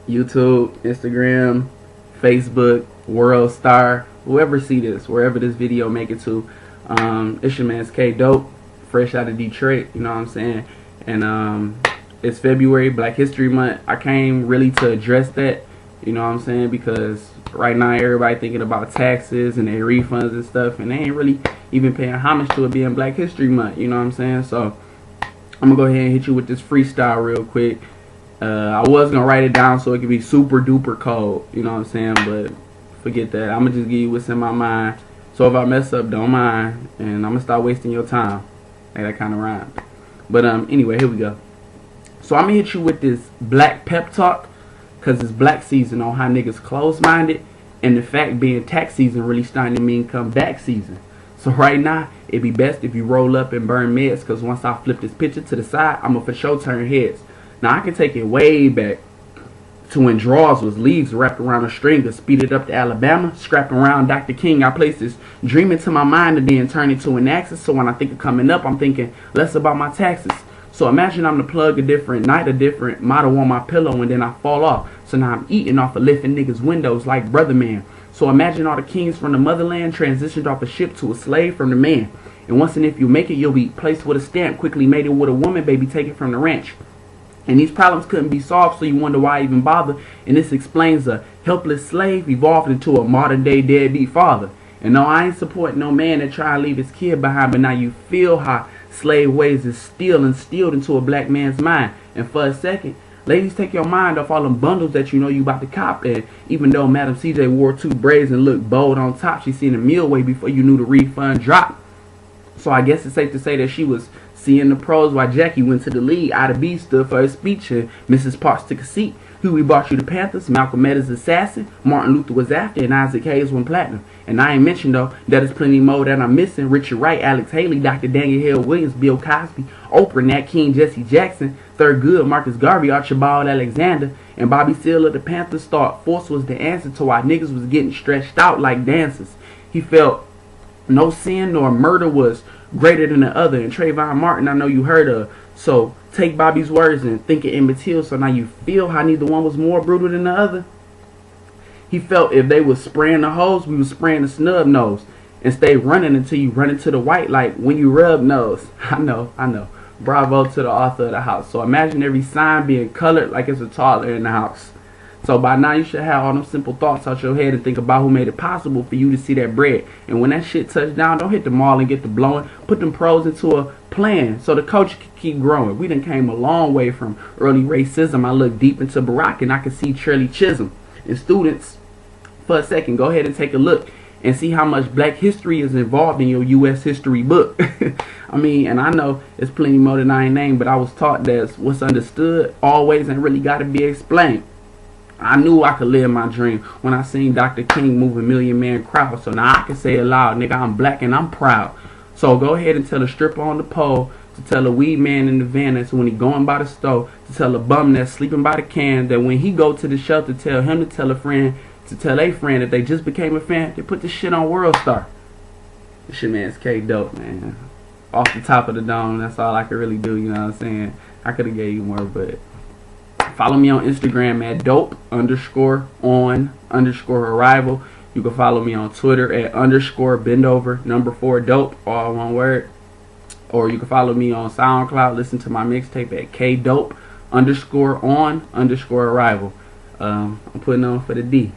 YouTube, Instagram, Facebook, World Star, whoever see this, wherever this video make it to. It's your man's K Dope, fresh out of Detroit, you know what I'm saying? And it's February, Black History Month. I came really to address that, you know what I'm saying, because right now everybody thinking about taxes and their refunds and stuff, and they ain't really even paying homage to it being Black History Month, you know what I'm saying? So I'm gonna go ahead and hit you with this freestyle real quick. I was gonna write it down so it could be super duper cold, you know what I'm saying, but forget that. I'm gonna just give you what's in my mind. So if I mess up, don't mind, and I'm gonna start wasting your time. Like, that kind of rhyme. But anyway, here we go. So I'm gonna hit you with this black pep talk, cause it's black season on how niggas close-minded, and the fact being tax season really starting to mean comeback season. So right now, it'd be best if you roll up and burn meds, cause once I flip this picture to the side, I'ma for sure turn heads. Now I can take it way back to when draws was leaves wrapped around a string to speed it up to Alabama, scrapping around Dr. King. I place this dream into my mind and then turn it to an axis. So when I think of coming up, I'm thinking less about my taxes. So imagine I'm the plug, a different night, a different motto on my pillow, and then I fall off. So now I'm eating off of lifting niggas' windows like Brother Man. So imagine all the kings from the motherland transitioned off a ship to a slave from the man. And once and if you make it, you'll be placed with a stamp, quickly mated with a woman, baby, take it from the ranch. And these problems couldn't be solved, so you wonder why I even bother. And this explains a helpless slave evolved into a modern day deadbeat father. And no, I ain't supporting no man that try to leave his kid behind, but now you feel how slave ways is still instilled into a black man's mind. And for a second, ladies, take your mind off all them bundles that you know you about to cop. And even though Madam CJ wore 2 braids and looked bold on top, she seen a meal way before you knew the refund dropped. So I guess it's safe to say that she was seeing the pros while Jackie went to the league. Ida B stood for her speech and Mrs. Parks took a seat. Huey brought you the Panthers, Malcolm met his assassin, Martin Luther was after, and Isaac Hayes won platinum. And I ain't mentioned though, that there's plenty more that I'm missing. Richard Wright, Alex Haley, Dr. Daniel Hill Williams, Bill Cosby, Oprah, Nat King, Jesse Jackson, Thurgood, Marcus Garvey, Archibald Alexander, and Bobby Seale of the Panthers thought force was the answer to why niggas was getting stretched out like dancers. He felt no sin nor murder was greater than the other. And Trayvon Martin, I know you heard of. So take Bobby's words and think it Emmett Till. So now you feel how neither one was more brutal than the other. He felt if they was spraying the hose, we was spraying the snub nose. And stay running until you run into the white like when you rub nose. I know. Bravo to the author of the house. So imagine every sign being colored like it's a toddler in the house. So by now you should have all them simple thoughts out your head and think about who made it possible for you to see that bread. And when that shit touch down, don't hit the mall and get the blowing. Put them pros into a plan so the culture can keep growing. We done came a long way from early racism. I look deep into Barack and I can see Shirley Chisholm. And students, for a second, go ahead and take a look and see how much black history is involved in your U.S. history book. I mean, and I know it's plenty more than I ain't named, but I was taught that what's understood always ain't really got to be explained. I knew I could live my dream when I seen Dr. King move a million man crowd. So now I can say it loud, nigga, I'm black and I'm proud. So go ahead and tell a stripper on the pole, to tell a weed man in the van that's when he going by the stove, to tell a bum that's sleeping by the can that when he go to the shelter, tell him to tell a friend, to tell a friend that they just became a fan, they put this shit on World Star. This shit, man, it's K Dope, man. Off the top of the dome, that's all I could really do, you know what I'm saying? I could have gave you more, but follow me on Instagram at dope_on_arrival. You can follow me on Twitter at _bendover4dope, all one word. Or you can follow me on SoundCloud. Listen to my mixtape at kdope_on_arrival. I'm putting on for the D.